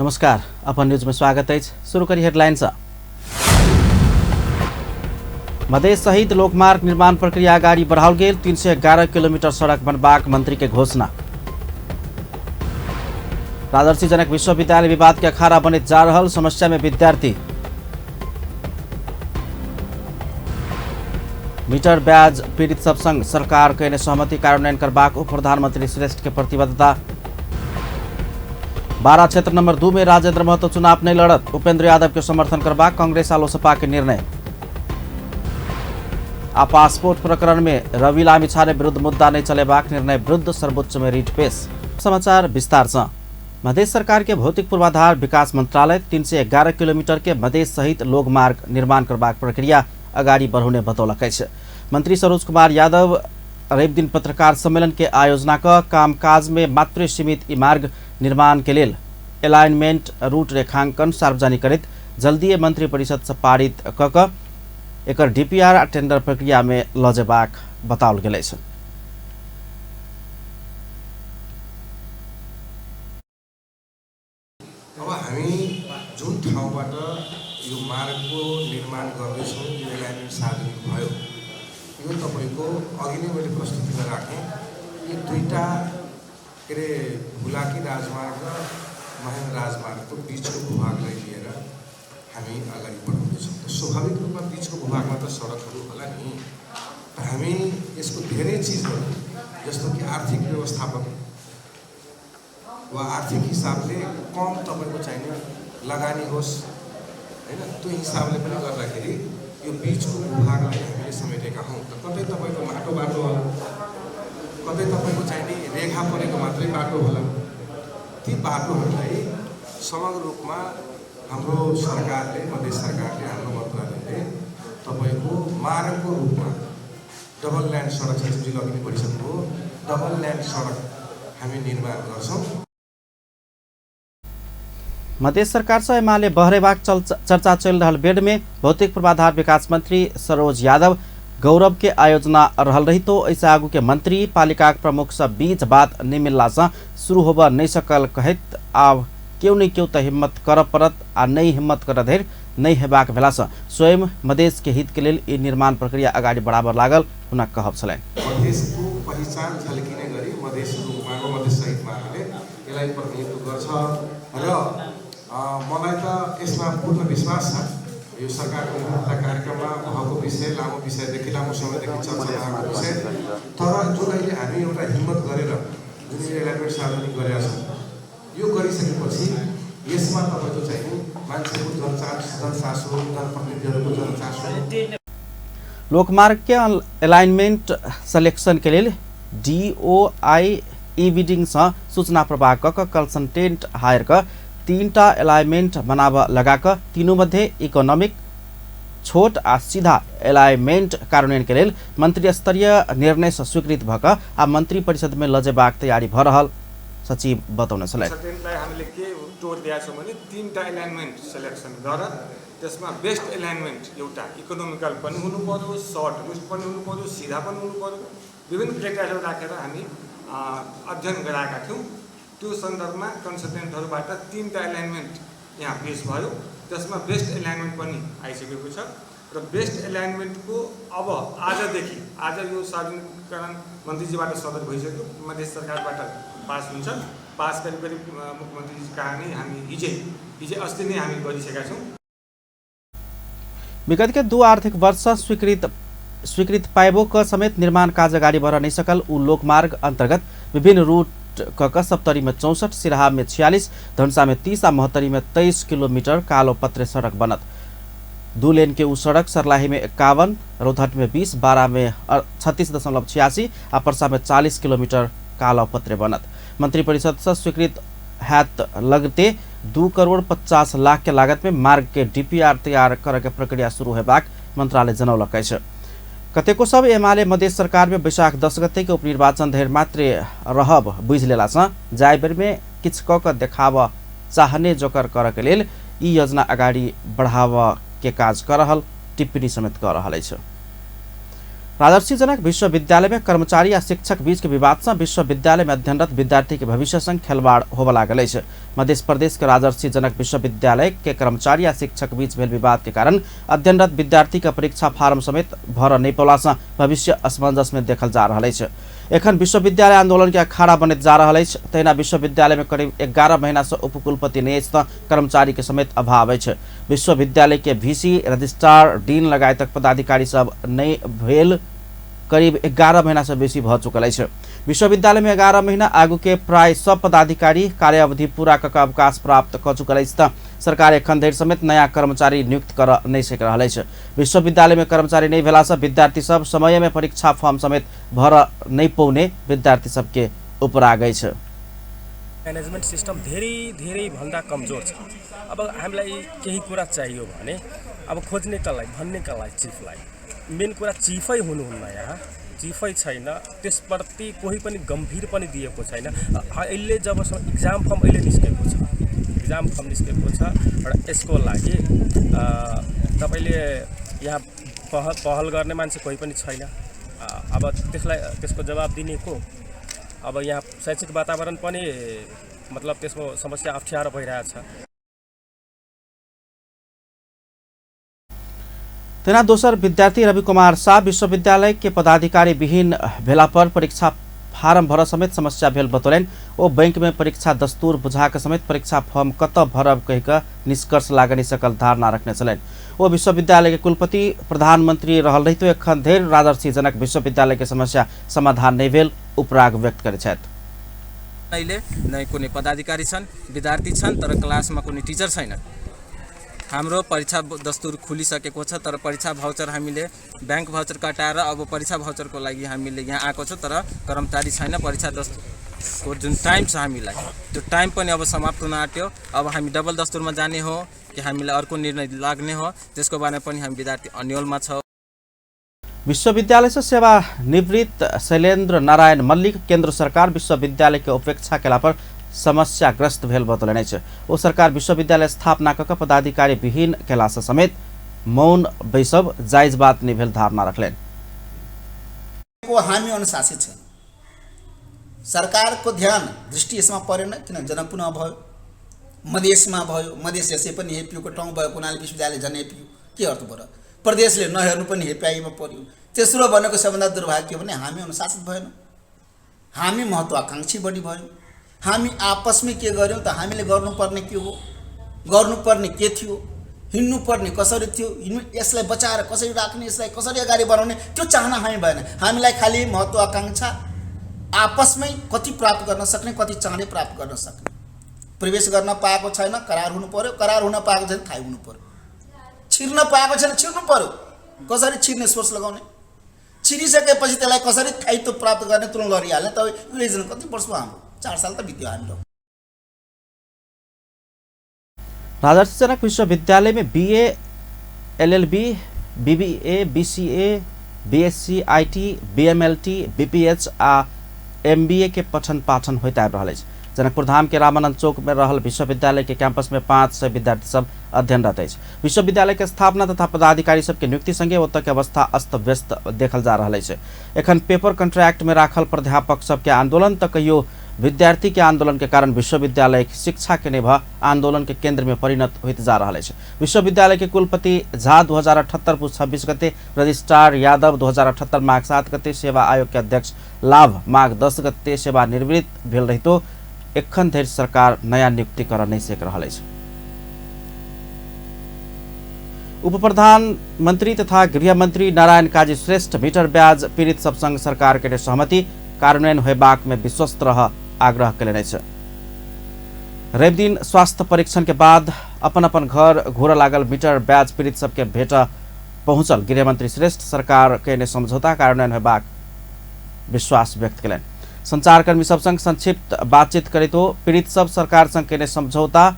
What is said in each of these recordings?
नमस्कार, upon news में स्वागत है। शुरू करी हेडलाइंस। मधेश सहित लोकमार्ग निर्माण प्रक्रिया अगाडि बढ़ाओल गेल। 311 किलोमीटर सड़क बनबाक मंत्री के घोषणा। राजर्षि जनक विश्वविद्यालय विवाद के अखाड़ा बनित जा रहल, समस्या में विद्यार्थी। मीटर ब्याज पीड़ित सब संग सरकार के सहमति कार्यान्वयन करबाक उप प्रधानमंत्री श्रेष्ठ के प्रतिबद्धता। 12 क्षेत्र नंबर 2 में राजेंद्र महतो चुनाव नहीं लड़त, उपेंद्र यादव के समर्थन करबाक कांग्रेस आलोसपा के निर्णय। आ पासपोर्ट प्रकरण में रवि लामिछाने विरुद्ध मुद्दा नहीं चलेबाक निर्णय विरुद्ध सर्वोच्च में रिट पेश। समाचार विस्तार से। मधेश सरकार के भौतिक पूर्वाधार विकास मंत्रालय 311 किलोमीटर के मधेश सहित लोकमार्ग निर्माण करबाक प्रक्रिया अगाडि बढ़ाउने बतौलक अछि। मंत्री सरोज कुमार यादव रवि दिन पत्रकार सम्मेलन के आयोजना का कामकाज में मात्र सीमित मार्ग निर्माण के लिए अलाइनमेंट रूट रेखांकन सार्वजनिक करित जल्दी मंत्री परिषद से पारित क एक डीपीआर टेंडर प्रक्रिया में लजेबाक बताओल गेल अछि। अब हामी जुन ठाउँबाट यो मार्गको निर्माण गर्दैछौँ, यो एलाइनमेन्ट सार्वजनिक भयो, यो तपाईँको अघि नै मैले प्रस्तुतिमा राखेँ। यो दुईटा के अरे हुलाकी राजमार्ग र महेन्द्र राजमार्गको बिचको भूभागलाई लिएर हामी अगाडि बढाउँदैछौँ। स्वाभाविक रूपमा बिचको भूभागमा त सडकहरू होला नि, हामी यसको धेरै चिजहरू जस्तो कि आर्थिक व्यवस्थापन वा आर्थिक हिसाबले कम तपाईँको चाहिने लगानी होस् हैन, त्यो हिसाबले पनि गर्दाखेरि यो बिचको भूभागलाई हामीले समेटेका हौँ। त कतै तपाईँको माटो बाटो होला, कतै तपाईँको चाहिने रेखा परेको मात्रै बाटो होला। ती बाटोहरूलाई समग्र रूपमा हाम्रो सरकारले, मधेस सरकारले, हाम्रो मन्त्रालयले तपाईँको मार्गको रूपमा डबल ल्यान्ड सडक सचिवजीले अघि नै भनिसक्नुभयो, डबल ल्यान्ड सडक हामी निर्माण गर्छौँ। मधेश सरकार से एमाले बहरेबाक चर्चा चल रहा बेड में भौतिक पूर्वाधार विकास मंत्री सरोज यादव गौरव के आयोजना रहल रही तो ऐसा आगू के मंत्री पालिका प्रमुख से बीच बात नहीं मिलला से शुरू होब नहीं सकल कहत आब क्यों नहीं क्यों तो हिम्मत कर परत आ नहीं हिम्मत कर धैर नहीं हेबाक भेला से स्वयं मधेश के हित के लिए ई निर्माण प्रक्रिया अगाडि बराबर लागल हुना कहब छलैन। मधेसको पहिचान झल्किने गरी मधेसको मार्ग मधेस सहित मार्गले यसलाई प्रतिनिधित्व गर्छ र मलाई त यसमा पूर्ण विश्वास छ। यो सरकारको निरन्तरता कार्यक्रममा भएको विषय, लामो विषयदेखि लामो समयदेखि चर्चा भएको विषय, तर जुन अहिले हामी एउटा हिम्मत गरेर जुन एलाइनमेन्ट सार्वजनिक गरेका छौँ, यो गरिसकेपछि यसमा तपाईँको चाहिँ मान्छेको जनचासो, जनप्रतिनिधिहरूको जनचासो। लोकमार्ग के अलाइनमेंट सिलेक्शन के लिए DOI ई-बिडिंग से सूचना प्रवाह कंसल्टेंट हायर कर 3टा अलाइनमेंट बनाव लगाकर तीनों मध्य इकोनॉमिक छोट आ सीधा अलाइनमेंट कार्यान्वयन के लिए मंत्री स्तरीय निर्णय से स्वीकृत भक आ मंत्री परिषद में लजेबाक तैयारी भ रहल सचिव बताउन छले। कंसल्टेन्टलाई हामीले के टोर दिएको छौँ भने 3टा अलाइनमेन्ट सिलेक्सन गर, त्यसमा बेस्ट अलाइनमेन्ट एउटा इकोनोमिकल पनि हुनु पर्यो, सर्ट रुट पनि हुनु पर्यो, सीधा पनि हुनु पर्यो, विभिन्न क्राइटेरियाहरू राखेर हामी अध्ययन गराएका थियौँ। त्यो सन्दर्भमा कन्सल्टेन्टहरूबाट 3टा अलाइनमेन्ट यहाँ पेश भयो, त्यसमा बेस्ट अलाइनमेन्ट पनि आइसकेको छ र बेस्ट अलाइनमेन्टको अब आजदेखि आज यो सार्वजनिकरण मन्त्रीजीबाट सदर भइसक्यो, मधेस सरकारबाट पास हुन्छ। पास करिब मुख्यमन्त्रीजी कहाँ नै हामी हिजै अस्ति नै हामी गरिसकेका छौँ। विगत के 2 आर्थिक वर्ष स्वीकृत पाइबो क समेत निर्माण कार्य अगाडि बढ़ नहीं सकल उ लोकमार्ग अंतर्गत विभिन्न रूट सप्तरी में 64, सिराहा में 46, धनसा में 30 आ महतरी में 23 किलोमीटर कालो पत्रे सड़क बनत। 2 लेन के उ सड़क सर्लाही में 51, रौतहट में 20, बारा में 36.86 आ पर्सा में 40 किलोमीटर कालो पत्रे बनत। मंत्री परिषद से स्वीकृत हैत लगते 2 करोड़ 50 लाख के लागत में मार्ग के डीपीआर तैयार करे के प्रक्रिया शुरू हेबाक मंत्रालय जनौलक अछि। कतेको सब एमाले मधेश सरकार में वैशाख 10 गते के उपनिर्वाचन धैर मात्रे रहब बुझ लेला से जाय बेर में किछ क के देखाव चाहने जोकर कर के लेल ई योजना अगाडि बढ़ाव के काज कर रहल टिप्पणी समेत कर रहल अछि। राजर्षि जनक विश्वविद्यालय में कर्मचारी या शिक्षक बीच के विवाद से विश्वविद्यालय में अध्ययनरत विद्यार्थी के भविष्य संग खेलवाड़ होब लागल अछि। मध्य प्रदेश के राजर्षि जनक विश्वविद्यालय के कर्मचारी या शिक्षक बीच भेल विवाद के कारण अध्ययनरत विद्यार्थी का परीक्षा फार्म समेत भर नहीं पौला से भविष्य असमंजस में देखल जा रहा है। एखन विश्वविद्यालय आंदोलन के अखाड़ा बनत जा रहा है। तहिना विश्वविद्यालय में करीब 11 महीना से उपकुलपति नहीं तो कर्मचारी के समेत अभाव है। विश्वविद्यालय के VC, रजिस्ट्रार, डीन लगायत पदाधिकारी सब नहीं भेल करीब 11 महीना से बेसी भ चुकल है। विश्वविद्यालय में 11 महीना आगू के प्राय सब पदाधिकारी कार्य अवधि पूरा क अवकाश प्राप्त कर चुकल है। सरकार एखन धरि समेत नया कर्मचारी नियुक्त कर नहीं सक रहा है। विश्वविद्यालय में कर्मचारी नहीं भेला से विद्यार्थी सब समय में परीक्षा फॉर्म समेत भर नहीं पौने विद्यार्थी सबके उपरा गई है। मैनेजमेंट सिस्टम धेरै भन्दा कमजोर छ। अब हामीलाई केही कुरा चाहियो भने अब खोज्नेका लागि भन्नेका लागि चिफलाई मेन कुरा चिफै हुनुहुन्न। यहाँ चिफै छैन, त्यसप्रति कोही पनि गम्भीर पनि दिएको छैन। अहिले जबसम्म एक्जाम फर्म अहिले निस्केको छ र यसको लागि तपाईले यहाँ पहल गर्ने मान्छे कोही पनि छैन। अब त्यसको जवाब दिने को? अब यहाँ शैक्षिक वातावरण पनि मतलब त्यसको समस्या अप्ठ्यारो भइरहेछ। तेना दोसर विद्यार्थी रवि कुमार शाह विश्वविद्यालय के पदाधिकारी विहीन भेला पर परीक्षा फार्म भर समेत समस्या भेल बतौलन। ओ बैंक में परीक्षा दस्तूर बुझा समेत परीक्षा फॉर्म कत भरब कह निष्कर्ष लागनी सकल धारणा रखने चलन। वो विश्वविद्यालय के कुलपति प्रधानमंत्री रहल रही तो एखन धरि राजर्षि जनक विश्वविद्यालय के समस्या समाधान नहीं भेल उपराग व्यक्त करे छथि। अहिले नै कुनै पदाधिकारी छन्, विद्यार्थी छन्, तर क्लासमा कुनै टिचर छैन। हाम्रो परीक्षा दस्तुर खुलिसकेको छ, तर परीक्षा भाउचर हामीले बैंक भाउचर कटाएर अब परीक्षा भाउचरको लागि हामीले यहाँ आएको छ, तर कर्मचारी छैन। परीक्षा दस्तुरको जुन टाइम छ हामीलाई त्यो टाइम पनि अब समाप्त हुन आँट्यो। अब हामी डबल दस्तुरमा जाने हो कि हामीलाई अर्को निर्णय लाग्ने हो, त्यसको बारेमा पनि हामी विद्यार्थी अन्यलमा छ। विश्वविद्यालय से सेवानिवृत्त शैलेन्द्र नारायण मल्लिक केंद्र सरकार विश्वविद्यालय के उपेक्षा केला पर समस्याग्रस्त भेल बतौलन। वो सरकार विश्वविद्यालय स्थापना कक पदाधिकारी विहीन केला से समेत मौन बैसब जायज बात नहीं भेल धारणा रखलेन। हामी अनुशासित छ, सरकारको ध्यान दृष्टि यसमा परेन। किन जनकपुरमा भयो, मधेसमा भयो, मधेस यसै पनि हेपिएको ठाउँ भयो, कुनाले विश्वविद्यालय जन हेपियो, के अर्थ पर्यो? प्रदेशले नहेर्नु पनि हेपाइमा पर्यो। तेस्रो भनेको सबभन्दा दुर्भाग्य भने हामी अनुशासित भएनौँ, हामी महत्त्वाकांक्षी बढी भयो। हामी आपसमै के गर्यौँ त हामीले गर्नुपर्ने के हो, गर्नुपर्ने के थियो, हिँड्नुपर्ने कसरी थियो, यसलाई बचाएर कसरी राख्ने, यसलाई कसरी अगाडि बढाउने, त्यो चाहना हामी भएन। हामीलाई खालि महत्त्वाकांक्षा आपसमै कति प्राप्त गर्न सक्ने, कति चाहने प्राप्त गर्न सक्ने। प्रवेश गर्न पाएको छैन, करार हुनु पर्यो, करार हुन पाएको छैन, थाहै हुनु पर्यो। छिर्न पाएको छैन, छिर्नु पर्यो। कसरी छिर्ने सोच लगाउने, छिरिसकेपछि त्यसलाई कसरी स्थायित्व प्राप्त गर्ने तुलना गरिहाल्ने। त यो रिजन कति वर्ष भयो? हाम्रो 4 साल त बित्यो हाम्रो। राजर्षि जनक विश्वविद्यालय में BA, LLB, BBA, BCA, BSc, IT, BMLT, BPH आ MBA के पठन पाठन होता रहा है। जनकपुर धाम के रामानंद चौक में रहल विश्वविद्यालय के कैंपस में 500 विद्यार्थी सब अध्ययनरत है। विश्वविद्यालय के स्थापना तथा पदाधिकारी सबके नियुक्ति संगे ओतऽ के अवस्था अस्त व्यस्त देखल जा रहा है। एखन पेपर कॉन्ट्रैक्ट में राखल प्राध्यापक सबके आंदोलन तक कहियो विद्यार्थी के आंदोलन के कारण विश्वविद्यालय शिक्षा के निभा आंदोलन के केंद्र में परिणत होते जा रहा है। विश्वविद्यालय के कुलपति झा 2078 पुस 26 गते, रजिस्ट्रार यादव 2078 माघ 7 गते, सेवा आयोग के अध्यक्ष लाभ माघ 10 गते सेवानिवृत्त भेल रही तो एखन धरि सरकार नया नियुक्ति कर नहीं सक रहा है। उप प्रधानमंत्री तथा गृह मंत्री नारायण काजी श्रेष्ठ मीटर ब्याज पीड़ित सब संग सरकार के सहमति कार्यान्वयन होबाक में विश्वस्त रह आग्रह कयलनि अछि। रवि दिन स्वास्थ्य परीक्षण के बाद अपन अपन घर घूर लागल मीटर ब्याज पीड़ित सबके भेट पहुंचल गृह मंत्री श्रेष्ठ सरकार के समझौता कार्यान्वयन होबाक विश्वास व्यक्त कयलनि। संचारकर्मी सब संग संक्षिप्त बातचीत करित पीड़ित सब सरकार संग केने समझौता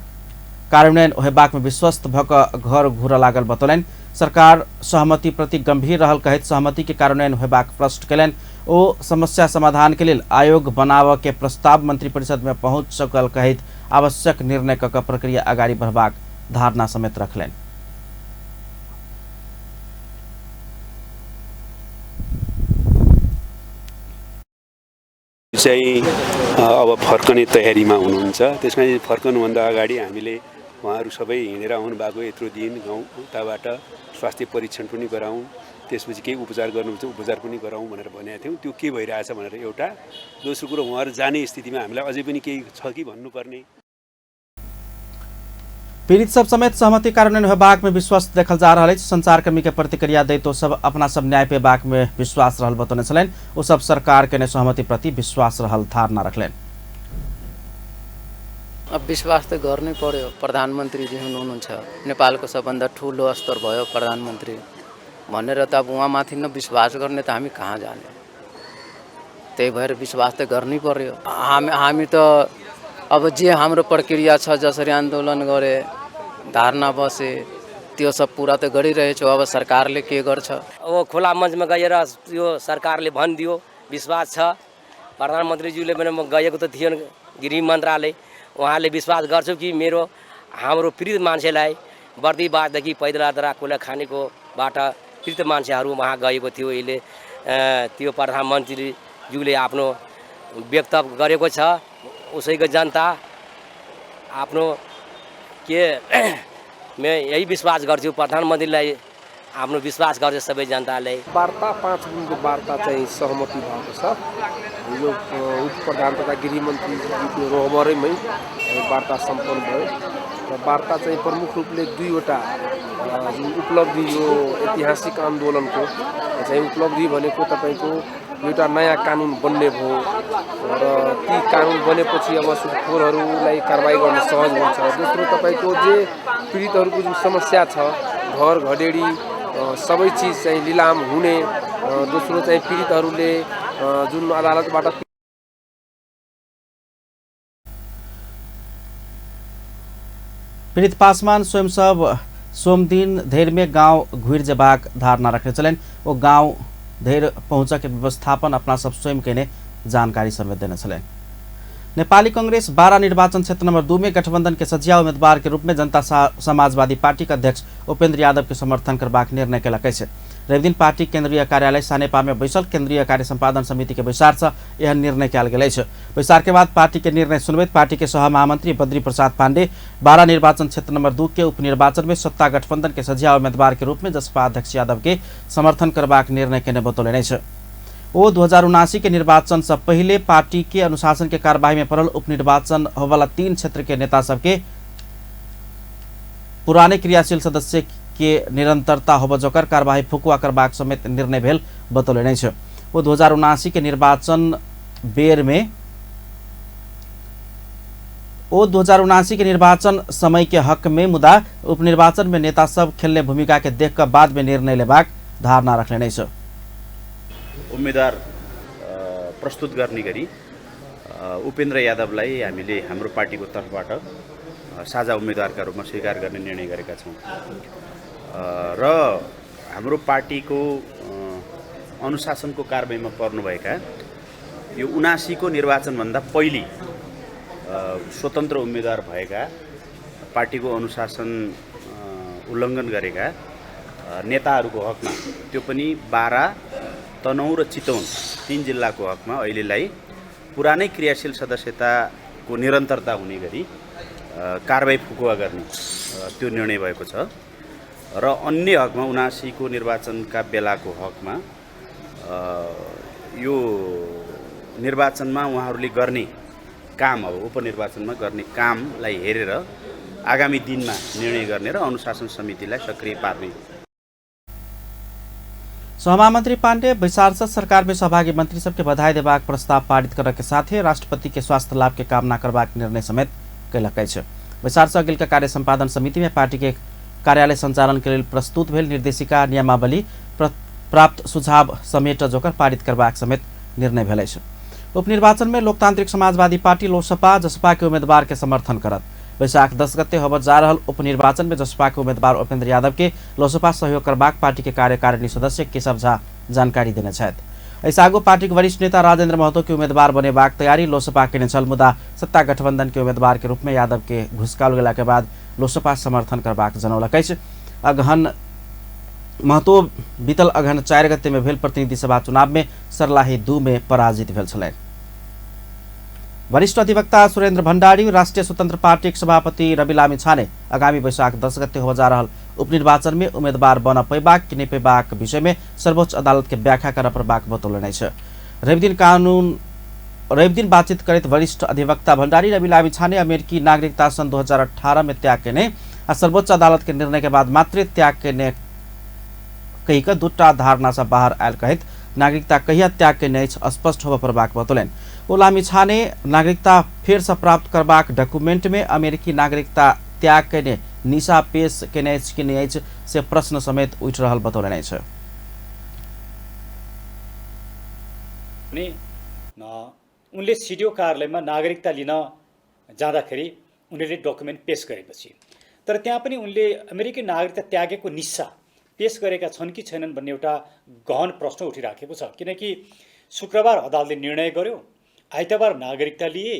कार्यान्वयन होबाक में विश्वस्त भक घर घूर लागल बतौलन। सरकार सहमति प्रति गंभीर रहल कहत सहमति के कार्यान्वयन होबाक प्रश्न कयलनि। ओ समस्या समाधान के लिए आयोग बनाव के प्रस्ताव मंत्री परिषद में पहुंच सकल कहत आवश्यक निर्णय क प्रक्रिया आगाड़ी बढ़बाक धारणा समेत रखलनि। चाहिँ अब फर्कने तयारीमा हुनुहुन्छ। त्यसमा फर्कनुभन्दा अगाडि हामीले उहाँहरू सबै हिँडेर आउनु भएको यत्रो दिन गाउँ उताबाट स्वास्थ्य परीक्षण पनि गराउँ, त्यसपछि केही उपचार गर्नुहुन्छ उपचार पनि गराउँ भनेर भनेका थियौँ। त्यो के भइरहेछ भनेर एउटा। दोस्रो कुरो उहाँहरू जाने स्थितिमा हामीलाई अझै पनि केही छ कि भन्नुपर्ने। पीड़ित सब समेत सहमति कार्यान्वयन हुए बाग में विश्वास देखल जा रहा है। संचारकर्मी के प्रतिक्रिया दे तो सब अपना सब न्याय पे बाग में विश्वास रहल बतौने छलेन। वो सब सरकार के सहमति प्रति विश्वास रहल धारणा रखलेन। अब विश्वास त गर्नै पर्यो। प्रधानमन्त्रीजी हुनुहुन्छ, नेपालको सबभन्दा ठुलो स्तर भयो प्रधानमन्त्री भनेर त अब उहाँमाथि न विश्वास गर्ने त हामी कहाँ जाने। त्यही भएर विश्वास त गर्नै पर्यो। हामी त अब जे हाम्रो प्रक्रिया छ, जसरी आन्दोलन गरे, धारणा बसे, त्यो सब पुरा त गरिरहेछौँ। अब सरकारले के गर्छ, अब खुला मञ्चमा गएर यो सरकारले भनिदियो। विश्वास छ प्रधानमन्त्रीज्यूले पनि म गएको त थियो गृह मन्त्रालय, उहाँले विश्वास गर्छु कि हाम्रो पीडित मान्छेलाई बर्दीबासदेखि पैदल यात्रा कोला खानेको बाट पीडित मान्छेहरू वहाँ गएको थियो। अहिले त्यो प्रधानमन्त्रीज्यूले आफ्नो व्यक्त गरेको छ। उसैको जनता आफ्नो के म यही विश्वास गर्छु, प्रधानमन्त्रीलाई आफ्नो विश्वास गर्छ सबै जनताले। वार्ता 5 दिनको वार्ता चाहिँ सहमति भएको छ। यो उप प्रधान तथा गृहमन्त्रीको रोहबरैमै वार्ता सम्पन्न भयो र वार्ता चाहिँ प्रमुख रूपले 2वटा जुन उपलब्धि, यो ऐतिहासिक आन्दोलनको चाहिँ उपलब्धि भनेको तपाईँको एउटा नयाँ कानुन बन्ने भयो र ती कानुन बनेपछि अब सुटखोरहरूलाई कारबाही गर्न सहज हुन्छ। दोस्रो तपाईँको जे पीडितहरूको जुन समस्या छ, घर घडेडी सबै चिज चाहिँ लिलाम हुने। दोस्रो चाहिँ पीडितहरूले जुन अदालतबाट पीड़ित पासवान स्वयं सब सोमदिन धेर में गांव घुर जबाग धारणा रखने चलें। वो गांव धेर पहुंचा के व्यवस्थापन अपना सब स्वयं के ने जानकारी समेत देने चलें। नेपाली कांग्रेस बारा निर्वाचन क्षेत्र नंबर 2 में गठबंधन के सजिया उम्मीदवार के रूप में जनता समाजवादी पार्टी के अध्यक्ष उपेंद्र यादव के समर्थन करबाक निर्णय केला कैसे। रवि पार्टी केंद्रीय कार्यालय सानेपा में बैसल केंद्रीय कार्य संपादन समिति के बैसार से यह निर्णय कल गया। बैसार के बाद पार्टी के निर्णय सुनबैत पार्टी के सह महामंत्री बद्री प्रसाद पांडे बारा निर्वाचन क्षेत्र नंबर 2 के उपनिर्वाचन में सत्ता गठबंधन के सजिया उम्मीदवार के रूप में जसपा अध्यक्ष यादव के समर्थन करबाक निर्णय के बतौले। वो 2079 के निर्वाचन से पहले पार्टी के अनुशासन के कार्यवाही में पड़ल उपनिर्वाचन होवाला 3 क्षेत्र के नेता सबके पुराने क्रियाशील सदस्य के निरंतरता होब जोकर कार्यवाही फुकुआ करबाक समेत निर्णय भेल बतौले। वो 2079 के निर्वाचन बेर में 2079 के निर्वाचन समय के हक में मुदा उपनिर्वाचन में नेता सब खेलने भूमिका के देख कर बाद में निर्णय लेबाक धारणा रखने। उम्मेदवार प्रस्तुत गर्ने गरी उपेन्द्र यादवलाई हामीले हाम्रो पार्टीको तर्फबाट साझा उम्मेदवारका रूपमा स्वीकार गर्ने निर्णय गरेका छौं र हाम्रो पार्टीको अनुशासनको कारबाहीमा पर्नुभएका यो 79 को निर्वाचन भन्दा पहिले स्वतन्त्र उम्मेदवार भएका पार्टीको अनुशासन उल्लङ्घन गरेका नेताहरूको हकमा त्यो पनि बारा तनहुँ र चितवन 3 जिल्लाको हकमा अहिलेलाई पुरानै क्रियाशील सदस्यताको निरन्तरता हुने गरी कारबाही फुकुवा गर्ने त्यो निर्णय भएको छ र अन्य हकमा 79 को निर्वाचनका बेलाको हकमा यो निर्वाचनमा उहाँहरूले गर्ने काम, अब उपनिर्वाचनमा गर्ने कामलाई हेरेर आगामी दिनमा निर्णय गर्ने र अनुशासन समितिलाई सक्रिय पार्ने। सहमहामंत्री पांडे बैसार से सरकार में सहभागी मंत्री सबके बधाई देबाक प्रस्ताव पारित करने के साथ ही राष्ट्रपति के स्वास्थ्य लाभ के कामना करबाक निर्णय समेत कैलक। बैसार से अगिल कार्य संपादन समिति में पार्टी के कार्यालय संचालन के लिए प्रस्तुत भेल निर्देशिका नियमावली प्राप्त सुझाव समेट जोकर पारित करबाक समेत निर्णय भेल। उपनिर्वाचन में लोकतांत्रिक समाजवादी पार्टी लोसपा जसपा के उम्मीदवार के समर्थन करत। वैशाख 10 गते होब जा रहल उपनिर्वाचन में जसपा के उम्मीदवार उपेंद्र यादव के लोसपा सहयोग करबाक पार्टी के कार्यकारिणी सदस्य केशव झा जानकारी देने छथि। ऐसा आगो पार्टी के वरिष्ठ नेता राजेंद्र महतो के उम्मीदवार बनेबाक तैयारी लोसपा के छल मुदा सत्ता गठबंधन के उम्मीदवार के रूप में यादव के घुसकाल गेला के बाद लोसपा समर्थन करबाक जनौलक। अगहन महतो बीतल अगहन 4 गते में भेल प्रतिनिधि सभा चुनाव में सर्लाही 2 में पराजित भेल छलै। वरिष्ठ अधिवक्ता सुरेन्द्र भण्डारी राष्ट्रिय स्वतन्त्र पार्टी सभापति रवि लामिछाने आगामी वैशाख 10 गते हो जा रहल उपनिर्वाचन में उम्मीदवार बन पैबाक कि नहीं पैबाक विषय में सर्वोच्च अदालत के व्याख्या कर प्रबाक बतौलने रवि दिन बातचीत करते वरिष्ठ अधिवक्ता भण्डारी रवि लामिछाने अमेरिकी नागरिकता सन् 2018 में त्याग के ने सर्वोच्च अदालत के निर्णय के बाद मात्र त्याग के ने कही का दुटा धारणा से बाहर आयल कहित नागरिकता कहिया त्याग के नहीं स्पष्ट होब प्रबाक बतौलन। ओ लामिछाने नागरिकता फिर से प्राप्त करबाक डॉक्यूमेंट में अमेरिकी नागरिकता त्याग के ने निशा पेश के नहीं से प्रश्न समेत उठ रहल बतौलन छ। उनले सिडिओ कार्यालयमा नागरिकता लिन जाँदाखेरि उनीहरूले डकुमेन्ट पेश गरेपछि तर त्यहाँ पनि उनले अमेरिकी नागरिकता त्यागेको निस्सा पेश गरेका छन् कि छैनन् भन्ने एउटा गहन प्रश्न उठिराखेको छ। किनकि शुक्रबार अदालतले निर्णय गर्यो, आइतबार नागरिकता लिए,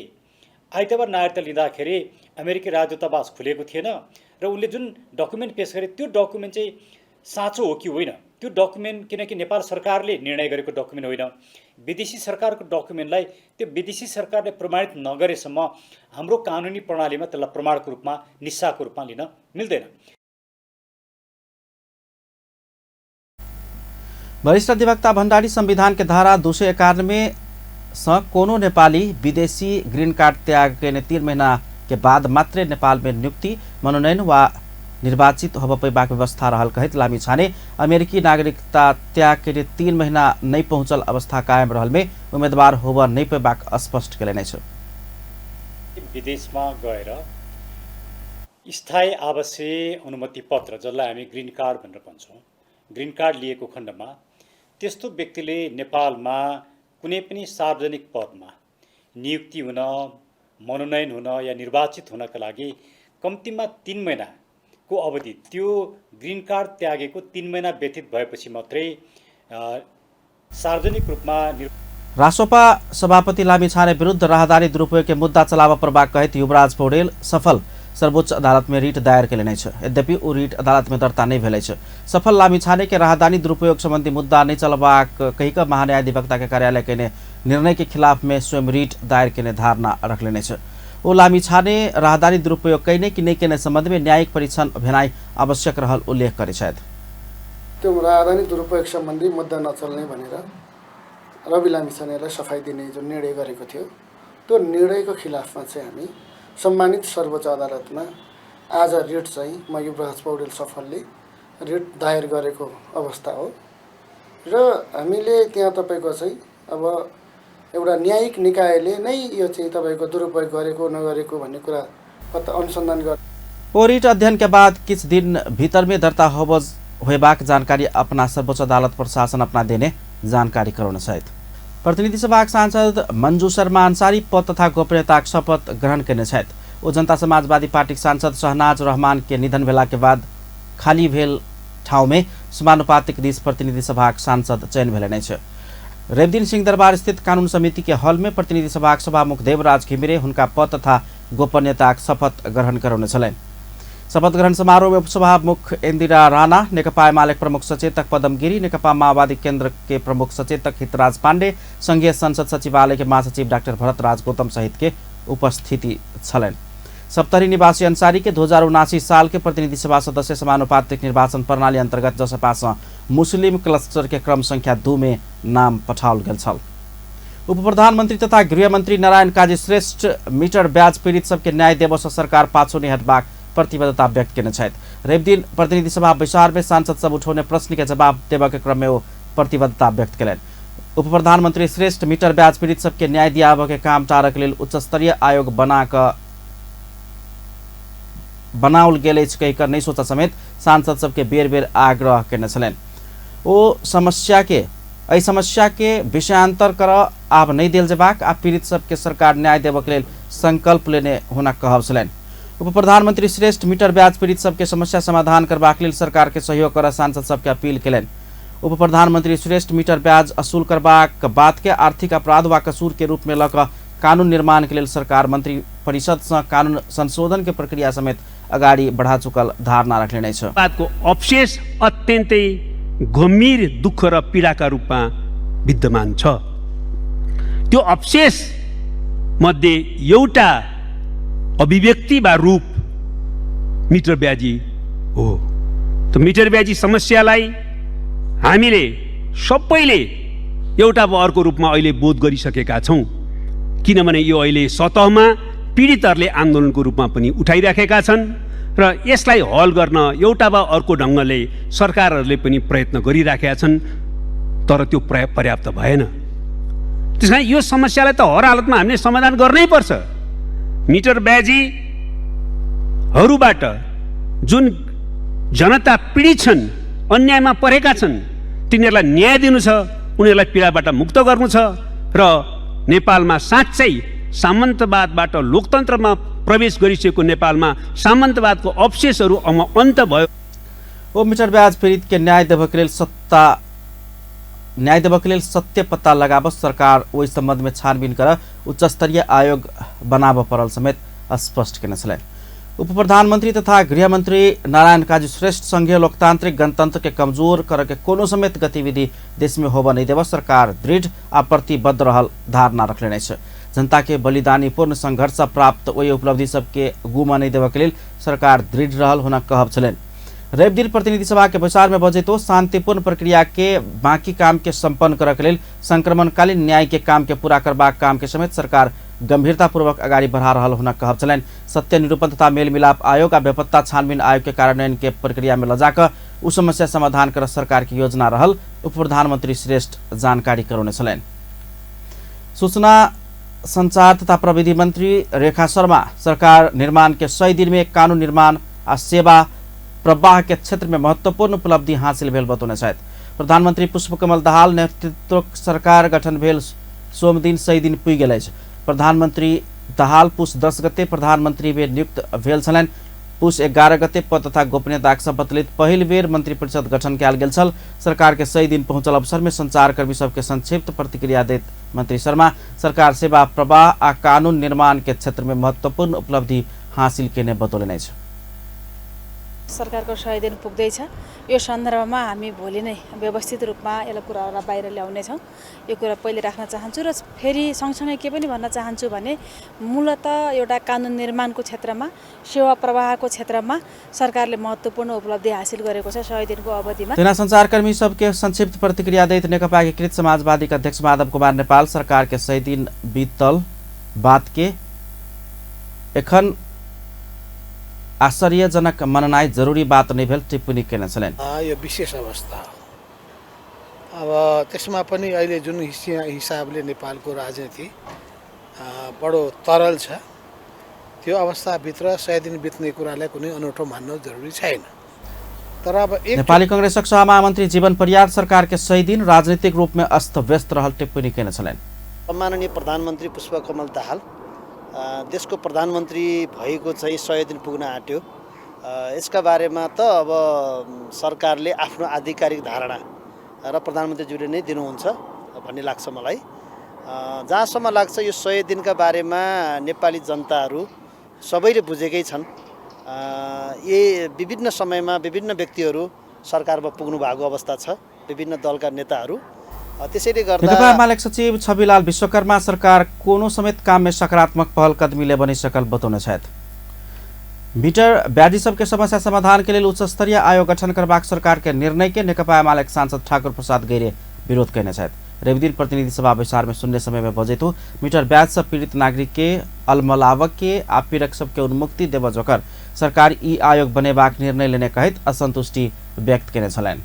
आइतबार नागरिकता लिँदाखेरि अमेरिकी राजदूतावास खुलेको थिएन र उनले जुन डकुमेन्ट पेश गरे त्यो डकुमेन्ट चाहिँ साँचो हो कि होइन, त्यो डकुमेन्ट किनकि नेपाल सरकारले निर्णय गरेको डकुमेन्ट होइन, विदेशी सरकारको डकुमेन्टलाई त्यो विदेशी सरकारले प्रमाणित नगरेसम्म हाम्रो कानुनी प्रणालीमा त्यसलाई प्रमाणको रूपमा निस्साको रूपमा लिन मिल्दैन। वरिष्ठ अधिवक्ता भण्डारी संविधान के धारा 291 से कोनो नेपाली विदेशी ग्रीन कार्ड त्याग के 3 महीना के बाद मात्र नेपाल में नियुक्ति मनोनयन वा निर्वाचित होब पैबाक व्यवस्था रहल कहित लामिछाने अमेरिकी नागरिकता त्याग के 3 महीना नहीं पहुंचल अवस्था कायम रहल में उम्मीदवार होब नहीं पैबाक स्पष्ट केले छ। विदेशमा गएर स्थायी आवासीय अनुमति पत्र जसलाई हामी ग्रीन कार्ड भनेर भन्छौँ, ग्रीन कार्ड लिएको खण्डमा त्यस्तो व्यक्तिले नेपालमा कुनै पनि सार्वजनिक पदमा नियुक्ति हुन, मनोनयन हुन या निर्वाचित हुनका लागि कम्तीमा 3 महिनाको अवधि त्यो ग्रीन कार्ड त्यागेको 3 महिना व्यतीत भएपछि मात्रै सार्वजनिक रूपमा रासोपा सभापति लामिछाने विरुद्ध राहदारी दुरुपयोग के मुद्दा चलावा प्रभाग कहित युवराज पौडेल सफल सर्वोच्च अदालत में रिट दायर के लेने यद्यपि वो रिट अदालत में दर्ता नहीं भेल। सफल लामिछाने के राहदानी दुरुपयोग संबंधी मुद्दा नहीं चलबाक कही महान्यायाधिवक्ता के कार्यालय के निर्णय के खिलाफ में स्वयं रिट दायर के धारणा रख लेने ओ लामिछाने राहदानी दुरुपयोग कैने कि नहीं केने संबंध में न्यायिक परीक्षण भेनाई आवश्यक रहल उल्लेख करे। त्यो राहदानी दुरुपयोग सम्बन्धी मुद्दा नचल्ने भनेर रवि लामिछानेलाई सफाई दिने जुन निर्णय गरेको थियो त्यो निर्णयको खिलाफमा चाहिँ हामी सम्मानित सर्वोच्च अदालतमा आज रिट चाहिँ म युवराज पौडेल सफलले रिट दायर गरेको अवस्था हो र हामीले त्यहाँ तपाईको चाहिँ अब एउटा न्यायिक निकायले नै यो चाहिँ तपाईको दुरुपयोग गरेको नगरेको भन्ने कुरा पत्ता अनुसन्धान गर ओ रिट अध्ययन के बाद कुछ दिन भीतर में दर्ता होबाक जानकारी अपना सर्वोच्च अदालत प्रशासन अपना देने जानकारी कराउन सहित प्रतिनिधि सभा सांसद मंजू शर्मा अंसारी पद तथा गोपनीयता शपथ ग्रहण करने छथि। ओ जनता समाजवादी पार्टी सांसद शहनाज रहमान के निधन भेला के बाद खाली भेल ठाउँ में समानुपातिक रिस प्रतिनिधि सभा सांसद चयन भेल नै छ। रेवदिन सिंहदरबार स्थित कानून समिति के हॉल में प्रतिनिधि सभा सभामुख देवराज घिमिरे उनका पद तथा गोपनीयता शपथ ग्रहण कराउने छलैन। शपथ ग्रहण समारोह में उपसभामुख इंदिरा राणा, नेकपा एमाले प्रमुख सचेतक पदम गिरी, नेकपा माओवादी केन्द्र के प्रमुख सचेतक हितराज पाण्डे, संघीय संसद सचिवालय के महासचिव डाक्टर भरतराज गौतम सहित के उपस्थिति छलैन। सप्तरी निवासी अंसारी के 2079 साल के प्रतिनिधि सभा सदस्य समानुपातिक निर्वाचन प्रणाली अंतर्गत जसपा मुस्लिम क्लस्टर के क्रम संख्या 2 में नाम पठाओल गेल छल। उप प्रधानमंत्री तथा गृहमंत्री नारायण काजी श्रेष्ठ मीटर ब्याज पीड़ित सबके न्याय देवस सरकार पाछो नहीं हटबाक प्रतिबद्धता व्यक्त करने छथि। रेवदिन प्रतिनिधि सभा बैसार में सांसद सब उठौने प्रश्न के जवाब देवा के क्रम में वो प्रतिबद्धता व्यक्त करें। उप प्रधानमंत्री श्रेष्ठ मीटर ब्याज पीड़ित सबके न्याय दियाबे के काम टारक लेल उच्च स्तरीय आयोग बनाओल गेल कहीकर नहीं सोचा समेत सांसद सबके बेर बेर आग्रह करने छलेन। ओ समस्या के विषयांतर कर आब नहीं दिल जबाक आ पीड़ित सबके सरकार न्याय देवे के लेल संकल्प लेने होना कहब छलेन। उप प्रधानमंत्री श्रेष्ठ मीटर ब्याज पीड़ित सबके समस्या समाधान करबाक लेल सरकार के सहयोग कर सांसद सबके अपील केलन। उप प्रधानमंत्री श्रेष्ठ मीटर ब्याज असूल करबाक बात के आर्थिक अपराध वा कसूर के रूप में लक कानून निर्माण के लेल सरकार मंत्री परिषद से कानून संशोधन के प्रक्रिया समेत अगाडि बढ़ा चुकल धारणा रख लेने छ। बातको अवशेष अत्यन्तै गम्भीर दुःख र पीडाका रूपमा विद्यमान छ। त्यो अवशेष मध्ये एउटा अभिव्यक्ति वा रूप मिटर ब्याजी हो। त मिटर ब्याजी समस्यालाई हामीले सबैले एउटा वा अर्को रूपमा अहिले बोध गरिसकेका छौँ, किनभने यो अहिले सतहमा पीडितहरूले आन्दोलनको रूपमा पनि उठाइराखेका छन् र यसलाई हल गर्न एउटा वा अर्को ढङ्गले सरकारहरूले पनि प्रयत्न गरिराखेका छन्, तर त्यो पर्याप्त भएन। त्यस कारण यो समस्यालाई त हर हालतमा हामीले समाधान गर्नै पर्छ। मिटर ब्याजीहरूबाट जुन जनता पीडित छन्, अन्यायमा परेका छन्, तिनीहरूलाई न्याय दिनु छ, उनीहरूलाई पीडाबाट मुक्त गर्नु छ र नेपालमा साँच्चै सामन्तवादबाट लोकतन्त्रमा प्रवेश गरिसकेको नेपालमा सामन्तवादको अवशेषहरू अन्त भयो। ओ मिटर ब्याज पीड़ित के न्याय देवक लेल सत्य पत्ता लगावत सरकार ओहि संबंध में छानबीन कर उच्च स्तरीय आयोग बनाव परल समेत स्पष्ट केने छलै। उप प्रधानमंत्री तथा गृहमंत्री नारायण काजी श्रेष्ठ संघीय लोकतांत्रिक गणतंत्र के कमजोर कर के कोनो समेत गतिविधि देश में होब नहीं देव सरकार दृढ़ आ प्रतिबद्ध रहल धारणा रखले नहीं है। जनता के बलिदानी पूर्ण संघर्ष प्राप्त वही उपलब्धि सबके गुमा नहीं देव के लिए सरकार दृढ़ रहल होना कहब छलन। रवि दिन प्रतिनिधि सभा के विचार में बजे तो शांतिपूर्ण प्रक्रिया के बाकी काम के संपन्न कर के लिए संक्रमणकालीन न्याय के काम के पूरा करबाक काम के समेत सरकार गंभीरतापूर्वक अगाडि बढ़ा रहल होना कहब छलन। सत्य निरूपण तथा मेलमिलाप आयोग आ बेपत्ता छानबीन आयोग के कार्यान्वयन के प्रक्रिया में लजाकर उ समस्या समाधान कर सरकार की योजना रहल उप प्रधानमंत्री श्रेष्ठ जानकारी करौने छलन। सूचना संचार तथा प्रविधि मंत्री रेखा शर्मा सरकार निर्माण के 100 दिन में कानून निर्माण आ सेवा प्रवाह के क्षेत्र में महत्वपूर्ण उपलब्धि हासिल भेल बतौने छथि। प्रधानमंत्री पुष्पकमल दाहाल नेतृत्व सरकार गठन भेल सोम दिन 100 दिन पुगि गेल अछि। प्रधानमंत्री दाहाल पुष 10 गते प्रधानमंत्री में नियुक्त भेल छलनि। पुष 11 गते पद तथा गोपनीयताक सम्बलित पहिल बेर मंत्री परिषद गठन कयल गेल छल। सरकार के 100 दिन पहुंचल अवसर में संचारकर्मी सबके संक्षिप्त प्रतिक्रिया दैत मंत्री शर्मा सरकार सेवा प्रवाह आ कानून निर्माण के क्षेत्र में महत्वपूर्ण उपलब्धि हासिल केने बतौले छ। सरकारको 100 दिन पुग्दैछ। यो सन्दर्भमा हामी भोलि नै व्यवस्थित रूपमा यसलाई कुराहरूलाई बाहिर ल्याउने छौँ। यो कुरा पहिले राख्न चाहन्छु र फेरि सँगसँगै के पनि भन्न चाहन्छु भने मूलतः एउटा कानुन निर्माणको क्षेत्रमा सेवा प्रवाहको क्षेत्रमा सरकारले महत्त्वपूर्ण उपलब्धि हासिल गरेको छ 100 दिनको अवधिमा। तेना संचारकर्मी सबके संक्षिप्त प्रतिक्रिया दैत नेकपा एकीकृत समाजवादीका अध्यक्ष माधव कुमार नेपाल सरकार के 100 दिन बीतल बात के एखन आश्चर्यजनक मननाई जरूरी बात नहीं भेल टिप्पणी केने छलेन। यो विशेष अवस्था अब त्यसमा पनि अहिले जुन हिसाबले नेपालको राजनीति बडो तरल छ त्यो अवस्थाभित्र 100 दिन बित्ने कुरालाई कुनै अनौठो मान्नु जरुरी छैन। तर अब नेपाली कांग्रेसक सहमहामन्त्री जीवन परियार सरकार के 100 दिन राजनीतिक रूप में अस्त व्यस्त रहल टिप्पणी केने छलेन। सम्माननीय प्रधानमन्त्री पुष्पकमल दाहाल देशको प्रधानमन्त्री भएको चाहिँ 100 दिन पुग्न आँट्यो। यसका बारेमा त अब सरकारले आफ्नो आधिकारिक धारणा र प्रधानमन्त्रीज्यूले नै दिनुहुन्छ भन्ने लाग्छ मलाई। जहाँसम्म लाग्छ यो 100 दिनका बारेमा नेपाली जनताहरू सबैले बुझेकै छन्। विभिन्न समयमा विभिन्न व्यक्तिहरू सरकारमा पुग्नु भएको अवस्था छ, विभिन्न दलका नेताहरू। त्यसैले गर्दा नेकपा एमालेका सचिव छविलाल विश्वकर्मा सरकार कोनो समेत काम में सकारात्मक पहल कदमी बनी सकल बतौने छथि। मीटर ब्याजी सबके समस्या समाधान के लिए उच्च स्तरीय आयोग गठन करबाक सरकार के निर्णय के नेकपा एमालेका सांसद ठाकुर प्रसाद गैरे विरोध करने छथि। रवि दिन प्रतिनिधि सभा विचार में सुनने समय में बजे तो मीटर ब्याज सब पीड़ित नागरिक के अलमलावक के आपीड़क सबके उन्मुक्ति देव जोकर सरकार ई आयोग बनेबाक निर्णय लेने कहित असंतुष्टि व्यक्त केने छलैन।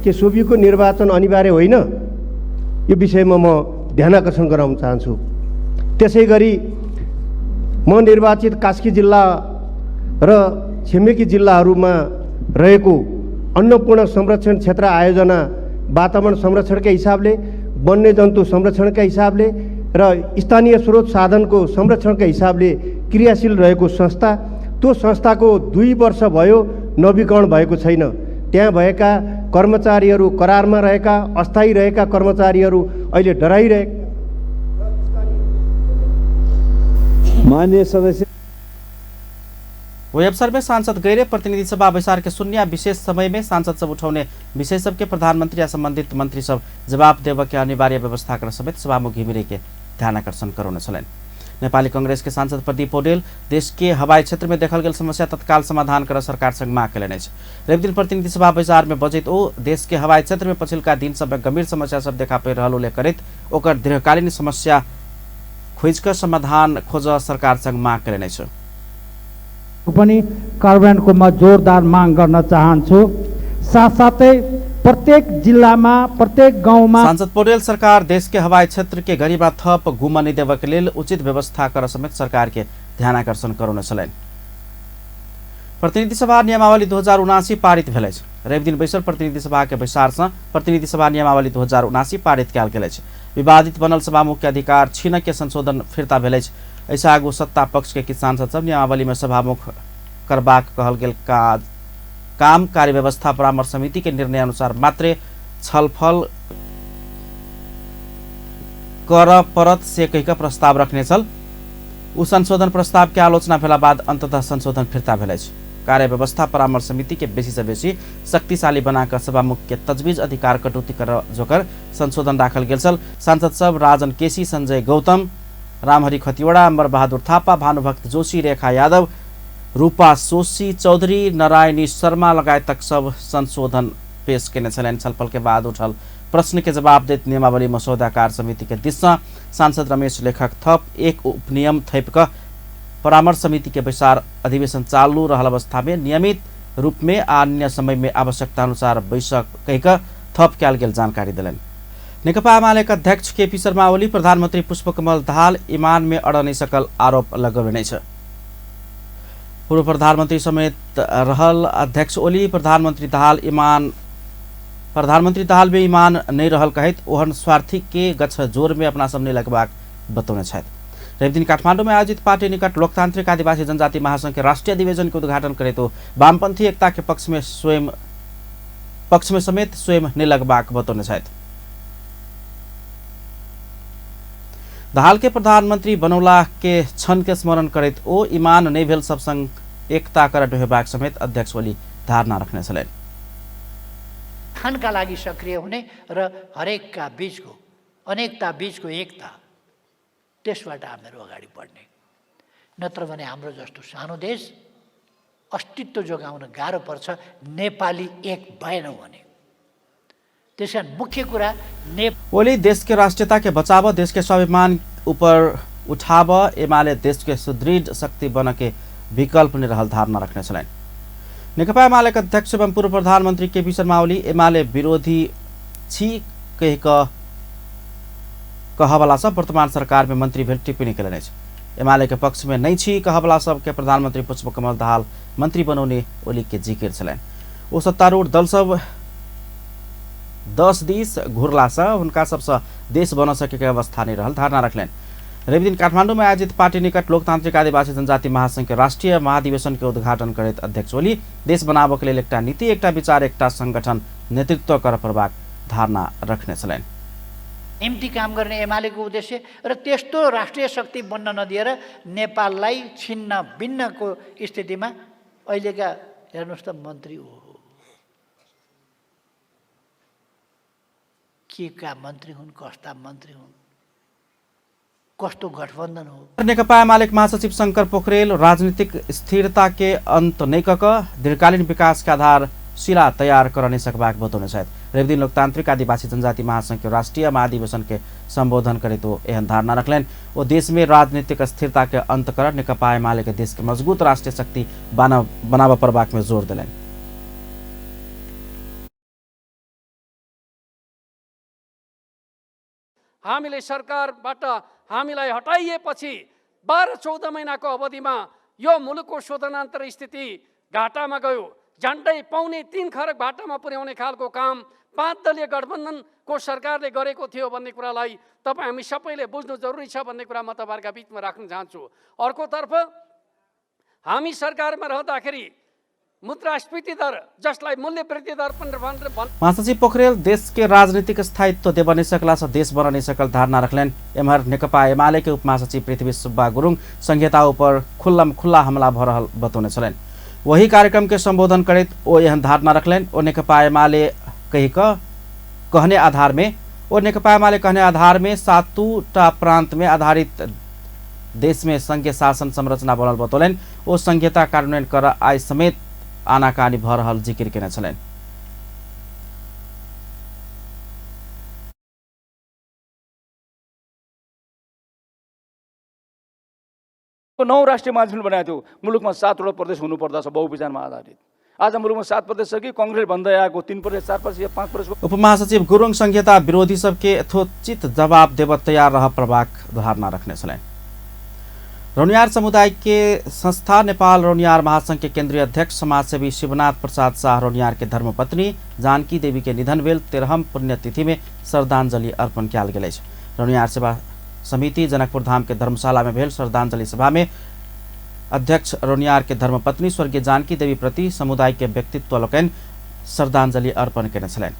के सोभिको निर्वाचन अनिवार्य होइन यो विषयमा म ध्यान आकर्षण गराउन चाहन्छु। त्यसैगरी म निर्वाचित कास्की जिल्ला र छिमेकी जिल्लाहरूमा रहेको अन्नपूर्ण संरक्षण क्षेत्र आयोजना वातावरण संरक्षणका हिसाबले, वन्यजन्तु संरक्षणका हिसाबले र स्थानीय स्रोत साधनको संरक्षणका हिसाबले क्रियाशील रहेको संस्था, त्यो संस्थाको 2 वर्ष भयो नवीकरण भएको छैन। त्यहाँ भएका कर्मचारीहरू, करारमा रहेका अस्थायी रहेका कर्मचारीहरू अहिले डराइरहेका। माननीय सदस्य वही अवसर में सांसद गैरे प्रतिनिधि सभा विचार के शून्य विशेष समय में सांसद सब उठाउने विषय सबके प्रधानमंत्री या संबंधित मंत्री सब जवाब देव के अनिवार्य व्यवस्था कर समेत सभामुख घिमिरे के ध्यानाकर्षण कराउने छन्। नेपाली कांग्रेस के सांसद प्रदीप पौडेल देश के हवाई क्षेत्र में देखल गेल समस्या तत्काल समाधान कर सरकार संग मांग कयलनि अछि। रवि दिन प्रतिनिधि सभा बैसार में बजैत ओ देश के हवाई क्षेत्र में पछिल्का दिन सब में गंभीर समस्या सब देखा पड़ि रहल उल्लेख करैत ओकर दीर्घकालीन समस्या खोजिक समाधान खोज सरकार संग मांग कयलनि अछि। पनि कार्यान्वयनको म जोरदार माग गर्न चाहन्छु। साथसाथै प्रत्येक जिल्लामा प्रत्येक गाउँमा सांसद पौडेल सरकार देश के हवाई क्षेत्र के गरीबा थप घुमने देव के लेल उचित व्यवस्था कर समेत सरकार के ध्यानाकर्षण कराउने छलनि। प्रतिनिधि सभा नियमावली 2079 पारित भेल अछि। रवि दिन बैसल प्रतिनिधि सभा के बैसार से प्रतिनिधि सभा नियमावली 2079 पारित कयल गेल अछि। विवादित बनल सभामुख के अधिकार छीन के संशोधन फिरता भेल अछि। ऐसा आगू सत्ता पक्ष के किसान सांसद सब नियमावली में सभामुख करबाक कहल गेल काम कार्य व्यवस्था परामर्श समिति के निर्णय अनुसार मात्रै छलफल कर परत से कहिका प्रस्ताव रखने छल। उ संशोधन प्रस्ताव के आलोचना भेला बाद अंततः संशोधन फिरता भेल अछि। कार्य व्यवस्था परामर्श समिति के बेसी से बेसी शक्तिशाली बनाकर सभामुख के तजवीज अधिकार कटौती कर जोकर संशोधन राखल गेल छल। सांसद सब राजन केसी, संजय गौतम, रामहरि खतिवड़ा, अमर बहादुर थापा, भानुभक्त जोशी, रेखा यादव, रूपा सोशी चौधरी, नारायणी शर्मा लगायत तक सब संशोधन पेश केने छलनि। छलफल के बाद उठल प्रश्न के जवाब देत नियमावली मसौदा कार्य समिति के दिशा सांसद रमेश लेखक थप एक उपनियम थैपक परामर्श समिति के बैसार अधिवेशन चालू रहल अवस्था में नियमित रूप में अन्य समय में आवश्यकता अनुसार बैठक कहिक थप कयल गेल जानकारी दिलनि। नेकपा एमालेका अध्यक्ष केपी शर्मा ओली प्रधानमंत्री पुष्पकमल दाहाल ईमान में अड़ नहीं सकल आरोप लगौने छ। पूर्व प्रधानमंत्री समेत रहल अध्यक्ष ओली प्रधानमंत्री दाहाल में ईमान नहीं रहल कहत ओहन स्वार्थी के गछ जोर में अपना सामने लगबाक बतौने छथि। रवि दिन काठमाडौँ में आयोजित पार्टी निकट लोकतांत्रिक आदिवासी जनजाति महासंघ के राष्ट्रीय अधिवेशन के उद्घाटन करे तो वामपंथी एकता के पक्ष में समेत स्वयं नहीं लगबाक बतौने छथि। दाहाल के प्रधानमंत्री बनौला के क्षण के स्मरण करैत ओ ईमान नहीं भेल सब संग एकता कर डोहेबाक समेत अध्यक्ष ओली धारणा रखने छलनि। खानका लागि सक्रिय हुने र हरेकका बीचको अनेकता बीचको एकता त्यसबाट हामीहरू अगाडि बढ्ने, नत्र भने हाम्रो जस्तो सानो देश अस्तित्व जोगाउन गाह्रो पर्छ नेपाली एक भएनौँ भने। त्यसकारण मुख्य कुरा ओली देश के राष्ट्रीयता के बचाव, देश के स्वाभिमान ऊपर उठाव, एमाले देश के सुदृढ़ शक्ति बन के विकल्प ने रहल धारणा रखने छलनि। नेकपा एमाले अध्यक्ष एवं पूर्व प्रधानमंत्री केपी शर्मा ओली एमाले विरोधी छी कहिक कहवाला सब वर्तमान सरकार में मंत्री भेल टिप्पणी कयलनि अछि। एमाले के पक्ष में नहीं छी कहवाला सब के प्रधानमंत्री पुष्पकमल दाहाल मंत्री बनौने ओली के जिकिर छलनि। ओ सत्तारूढ़ दल सब 10 दिस घुरला से उनका सबसे देश बन सके अवस्था नहीं रहल धारणा रखलनि। रवि दिन काठमाडौँ में आयोजित पार्टी निकट लोकतांत्रिक आदिवासी जनजाति महासंघ के राष्ट्रीय महाधिवेशन के उद्घाटन करैत अध्यक्ष ओली देश बनाबक लेल एकटा नीति, एकटा विचार, एकटा संगठन नेतृत्व कर परबाक धारणा रखने छलनि। निम्ति काम गर्ने एमालेको उद्देश्य र त्यस्तो राष्ट्रिय शक्ति बन्न नदिएर नेपाललाई छिन्न भिन्नको स्थितिमा अहिलेका हेर्नुहोस् त मन्त्री के का मन्त्री हुन्, कस्ता मन्त्री हुन्, कस्तो गठबन्धन हो। नेकपा एमाले महासचिव शंकर पोखरेल राजनीतिक स्थिरता के अंत नहीं कक दीर्घकालीन विकास के आधार शिला तैयार कर नहीं सकबाक बतौने छथि। रवि दिन लोकतांत्रिक आदिवासी जनजाति महासंघ के राष्ट्रीय महाधिवेशन के संबोधन करे तो एहन धारणा रखलनि। वो देश में राजनीतिक स्थिरता के अंत कर नेकपा एमाले के देश के मजबूत राष्ट्रीय शक्ति बनाव परबाक में जोर दिलनि। हामीले सरकारबाट हामीलाई हटाइएपछि 12-14 महिनाको अवधिमा यो मुलुकको शोधनान्तर स्थिति घाटामा गयो। झन्डै 2.25 खरब घाटामा पुर्याउने खालको काम 5 दलीय गठबन्धनको सरकारले गरेको थियो भन्ने कुरालाई तपाईँ हामी सबैले बुझ्नु जरुरी छ भन्ने कुरा म तपाईँहरूका बिचमा राख्न चाहन्छु। अर्कोतर्फ हामी सरकारमा रहँदाखेरि मुद्रास्फीति दर जसलाई मूल्य वृद्धि दर महासचिव पोखरेल देश के राजनीतिक स्थायित्व देव नहीं सकला से देश बन नहीं सकल धारणा रखलनि। एम्हर नेकपा एमाले के उपमहासचिव पृथ्वी सुब्बा गुरुङ संहिता ऊपर खुल्ला हमला भ रहल बतौने छलनि। वही कार्यक्रम के संबोधन करैत ओ एहन धारणा रखलनि। ओ नेकपा एमाले कहने आधार में और नेकपा एमाले कहने आधार में 7टा प्रांत में आधारित देश में संघीय शासन संरचना बनल बतौलन। ओ संघीयता कार्यान्वयन कर आय समेत आनाकानी भ रहल जिकिर केने छलैन। नौ राष्ट्रिय महाधिवेशन बनाएको थियो। मुलुकमा 7वटा प्रदेश हुनुपर्दछ बहुविचारमा आधारित। आज मुलुकमा 7 प्रदेश छ कि कांग्रेस भन्दै आएको 3 प्रदेश 4 प्रदेश या 5 प्रदेश। उपमहासचिव गुरुङ संघीयता विरोधी सबके यथोचित जवाब देव तैयार रह प्रभाग धारणा रखने छलैन। रोनियार समुदाय के संस्था नेपाल रोनियार महासंघ के केंद्रीय अध्यक्ष समाजसेवी शिवनाथ प्रसाद शाह रोनियार के धर्मपत्नी जानकी देवी के निधन भेल 13वीं पुण्यतिथि में श्रद्धांजलि अर्पण किया गेल। रोनियार सेवा समिति जनकपुर धाम के धर्मशाला में भेल श्रद्धांजलि सभा में अध्यक्ष रोनियार के धर्मपत्नी स्वर्गीय जानकी देवी प्रति समुदाय के व्यक्तित्व लोकन श्रद्धांजलि अर्पण केने छलैन।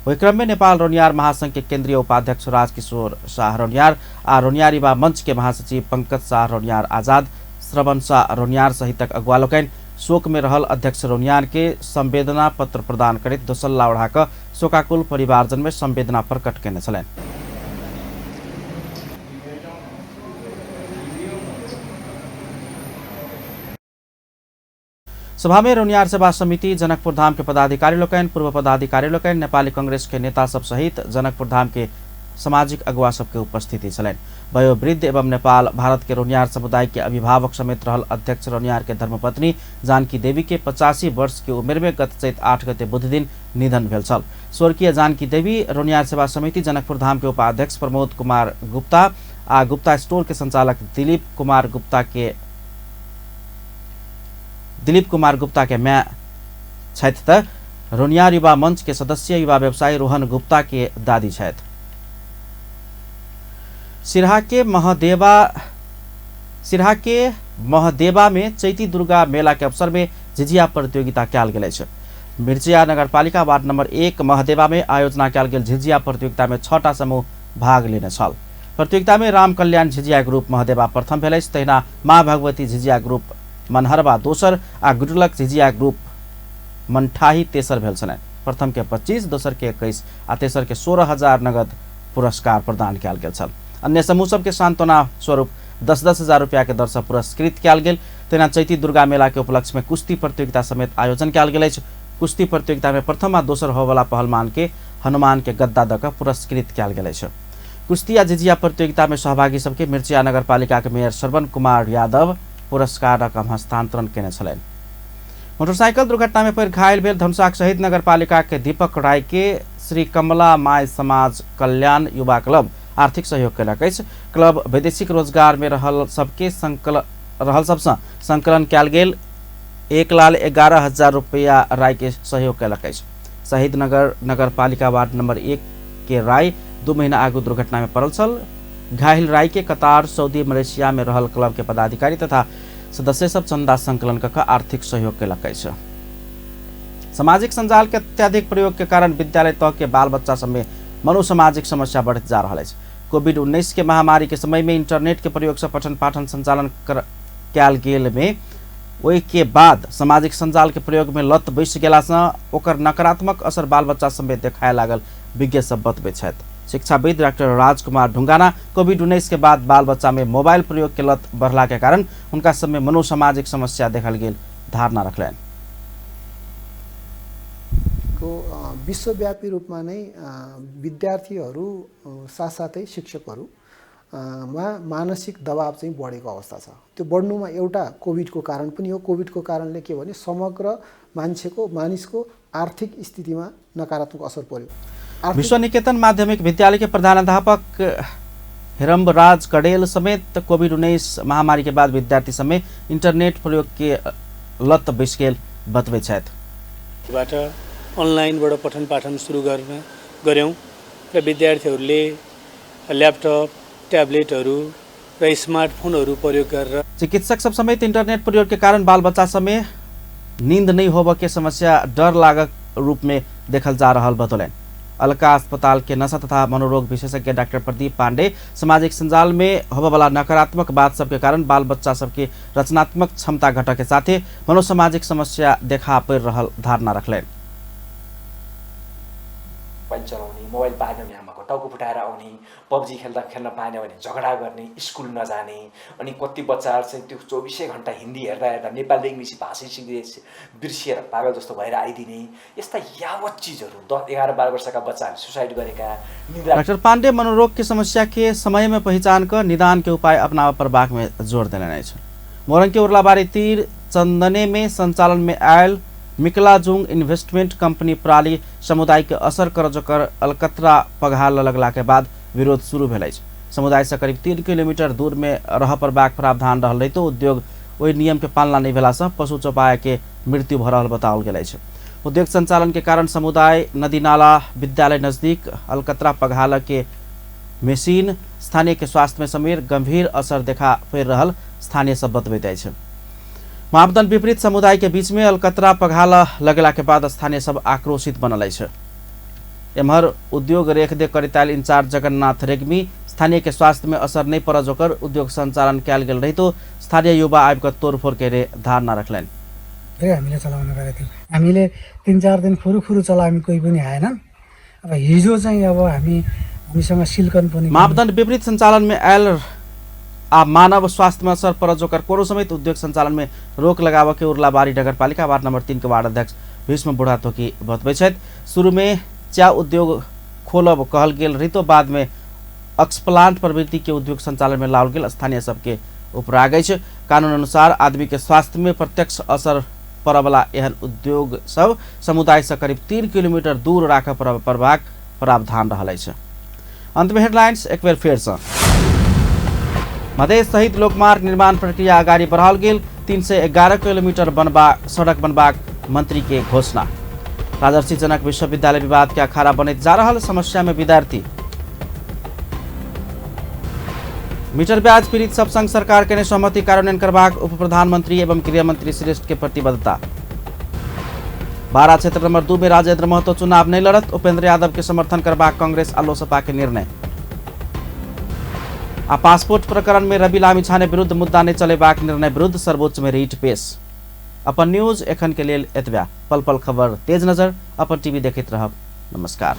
वही क्रम में नेपाल रोनियार महासंघ के केंद्रीय उपाध्यक्ष राजकिशोर शाह रोनियार आ रोनियार युवा मंच के महासचिव पंकज शाह रोनियार आजाद, श्रवण शाह रोनियार सहितक अगुवा लोकन शोक में रहल अध्यक्ष रोनियार के संवेदना पत्र प्रदान करित दोसल्ला ओढ़ाक शोकाकुल परिवारजन में संवेदना प्रकट केने छलैन। सभा में रोनियार सेवा समिति जनकपुर धाम के पदाधिकारी लोकन, पूर्व पदाधिकारी लोकन, नेपाली कांग्रेस के नेता सब सहित जनकपुर धाम के सामाजिक अगुवा सबके उपस्थिति छलैन। वयोवृद्ध एवं नेपाल भारत के रोनियार समुदाय के अभिभावक समेत रहल अध्यक्ष रोनियार के धर्मपत्नी जानकी देवी के 85 वर्ष की उम्र में गत चैत 8 गते बुध दिन निधन भेल छल। स्वर्गीय जानकी देवी रोनियार सेवा समिति जनकपुर धाम के उपाध्यक्ष प्रमोद कुमार गुप्ता आ गुप्ता स्टोर के संचालक दिलीप कुमार गुप्ता के मैं छथि। रोनियार युवा मंच के सदस्य युवा व्यवसायी रोहन गुप्ता के दादी छथि। सिरहा के महदेवा में चैती दुर्गा मेला के अवसर में झिझिया प्रतियोगिता कयल गेल अछि। मिर्चिया नगरपालिका वार्ड नंबर 1 महदेवा में आयोजना कयल गेल झिझिया प्रतियोगिता में 6टा समूह भाग लेने छल। प्रतियोगिता में राम कल्याण झिझिया ग्रुप महदेवा प्रथम भेल अछि। तहिना माँ भगवती झिझिया ग्रुप मनहरबा दोसर आ गुडलक झिझिया ग्रुप मनठाही तेसर भेल छलैन। प्रथम के 25, दोसर के 21 आ तेसर के 16,000 नगद पुरस्कार प्रदान कयल गेल छल। अन्य समूह सबके सांत्वना स्वरूप 10-10 हजार रुपया के दर से पुरस्कृत कयल गेल। तेना चैती दुर्गा मेला के उपलक्ष्य में कुश्ती प्रतियोगिता समेत आयोजन कयल गेल अछि। कुश्ती प्रतियोगिता में प्रथम आ दोसर होवला पहलवान के हनुमान के गद्दा दऽ कऽ पुरस्कृत कयल गेल अछि। कुश्ती आ झिझिया प्रतियोगिता में सहभागी सबके मिर्चिया नगरपालिका के मेयर श्रवण कुमार यादव पुरस्कार रकम हस्तांतरण केने छलैन। मोटरसाइकिल दुर्घटना में पड़ि घायल भेल धनुषाक शहीद नगरपालिका के दीपक राय के श्री कमला माय समाज कल्याण युवा क्लब आर्थिक सहयोग कयलक अछि। क्लब वैदेशिक रोजगार में रहल सबसे संकलन कयल गेल 1,11,000 रुपया राय के सहयोग कयलक अछि। शहीद नगरपालिका वार्ड नंबर 1 के राय 2 महीना आगू दुर्घटना में पड़ल छल। घायल राय के कतार सऊदी मलेशिया में रहल क्लब के पदाधिकारी तथा सदस्य सब चंदा संकलन कऽ आर्थिक सहयोग कयलक अछि। सामाजिक संजाल के अत्यधिक प्रयोग के कारण विद्यालय तक के बाल बच्चा सब में मनोसामाजिक समस्या बढ़त जा रहा है। कोविड-19 के महामारी के समय में इंटरनेट के प्रयोग से पठन पाठन संचालन कयल गेल में ओहि के बाद सामाजिक संजाल के प्रयोग में लत बैसि गेला से ओकर नकारात्मक असर बाल बच्चा सब में देखाय लागल विज्ञ सब बतबैत छथि। शिक्षाविद डॉक्टर राजकुमार ढुंगाना कोविड-19 के बाद बाल बच्चा में मोबाइल प्रयोग के लत बढ़ला के कारण उनका सब में मनोसामाजिक समस्या देखल गेल धारणा रखलैन। विश्वव्यापी रूपमा नै विद्यार्थीहरू साथसाथै शिक्षकहरूमा मानसिक दबाव चाहिँ बढेको अवस्था छ। त्यो बढ्नुमा एउटा कोभिडको कारण पनि हो। कोभिडको कारणले के भने समग्र मानिसको आर्थिक स्थितिमा नकारात्मक असर पर्यो। विश्व निकेतन माध्यमिक विद्यालय के प्रधानाध्यापक हिरम्बराज कडेल समेत कोविड-19 महामारी के बाद विद्यार्थी समय इंटरनेट प्रयोग के लत बैस गेल बतबै छथि। अनलाइनबाट पठन पाठन सुरु गर्यौं र विद्यार्थीहरूले ल्यापटप ट्याब्लेटहरू र स्मार्टफोनहरू प्रयोग गरेर चिकित्सक सब समेत इंटरनेट प्रयोग के कारण बाल बच्चा समय नींद नहीं होबे के समस्या डर लागक रूप में देखल जा रहा बतौलन। अलका अस्पताल के नशा तथा मनोरोग विशेषज्ञ डॉक्टर प्रदीप पांडे सामाजिक संजाल में होबे वाला नकारात्मक बात सबके कारण बाल बच्चा सबके रचनात्मक क्षमता घटक के साथे मनोसामाजिक समस्या देखा पड़ रहा धारणा रखलैन। चलाउने मोबाइल पाएन भने आमाको टाउको फुटाएर आउने, पब्जी खेल्न पाएन भने झगडा गर्ने, स्कुल नजाने, अनि कति बच्चाहरू चाहिँ त्यो 24 घन्टा हिन्दी हेर्दा नेपाली र इङ्ग्लिस भाषै सिक्दै बिर्सिएर पागल जस्तो भएर आइदिने, यस्ता यावत चीजहरू 10-11-12 वर्षका बच्चाहरूले सुसाइड गरेका। डॉक्टर पांडे मनोरोग की समस्या के समय में पहचान कर निदान के उपाय अपनावा पर बाग में जोर देने छ। मोरङ के उर्लाबारी तीर चंदने में संचालन में आयल मिकलाजुङ इन्वेस्टमेंट कंपनी प्राली समुदाय के असर करजकर अलकतरा पघाल लगला के बाद विरोध शुरू भेल। समुदाय से करीब 3 किलोमीटर दूर में रह पर बाग प्रावधान रहल रही तो उद्योग वही नियम के पालना नहीं भेला से पशु चौपाया के मृत्यु भ रहल बताओल गेल छै। उद्योग संचालन के कारण समुदाय नदी नाला विद्यालय नजदीक अलकतरा पघाल के मेसिन स्थानीय के स्वास्थ्य में समेत गंभीर असर देखा पड़ रहल स्थानीय सब बतबैत छै। मापदंड विपरीत समुदाय के बीच में अलकतरा पघाल लगला के बाद स्थानीय सब आक्रोशित बनल छै। एम्हर उद्योग रेखदेख करिताल इंचार्ज जगन्नाथ रेग्मी स्थानीय के स्वास्थ्य में असर नहीं पड़ जोकर उद्योग संचालन कैल गेल रही तो स्थानीय युवा आबि तोड़फोड़ के धारणा रखलन। हामीले चलाउन गएको थियौँ, हामीले 3-4 दिन फुरुफुरु चलायौँ, कोही पनि आएन। अब हिजो चाहिँ अब हामीसँग सिल्कन पनि मापदंड विपरीत संचालन में आयल मानव स्वास्थ्य में असर पर जोकर कोरो समेत उद्योग संचालन में रोक लगाव के उर्लाबारी नगरपालिका वार्ड नंबर 3 के वार्ड अध्यक्ष भीष्म बुढ़ाथोकी बतबै छथि। शुरू में चा उद्योग खोलब कहल गेल रही तो बाद में एक्सप्लांट प्रवृत्ति के उद्योग संचालन में लाओल गेल स्थानीय सबके उपरा गई छै। कानून अनुसार आदमी के स्वास्थ्य में प्रत्यक्ष असर पड़वला एहन उद्योग सब समुदाय से करीब 3 किलोमीटर दूर राख परबाक प्रावधान रहल छै। अंत में हेडलाइंस एक बेर फेर से। मधेश सहित लोकमार्ग निर्माण प्रक्रिया अगाडि बढ़ाओल गेल। 311 किलोमीटर सड़क बनबाक मंत्री के घोषणा। राजर्षि जनक विश्वविद्यालय विवाद के अखाड़ा बनैत जा रहल समस्या में विद्यार्थी। मीटर ब्याज पीड़ित सब संग सरकार के सहमति कार्यान्वयन करबाक उप प्रधानमंत्री एवं गृह मंत्री श्रेष्ठ के प्रतिबद्धता। बारा क्षेत्र नंबर 2 में राजेंद्र महतो चुनाव नहीं लड़त, उपेंद्र यादव के समर्थन करबाक कांग्रेस आ लोसपा के निर्णय। आ पासपोर्ट प्रकरण में रवि लामिछाने विरुद्ध मुद्दा नहीं चलेबाक निर्णय विरुद्ध सर्वोच्च में रीट पेश। अपन न्यूज एखन के लेल एतबा। पल पल खबर तेज नजर अपन टीवी देखैत रहब। नमस्कार।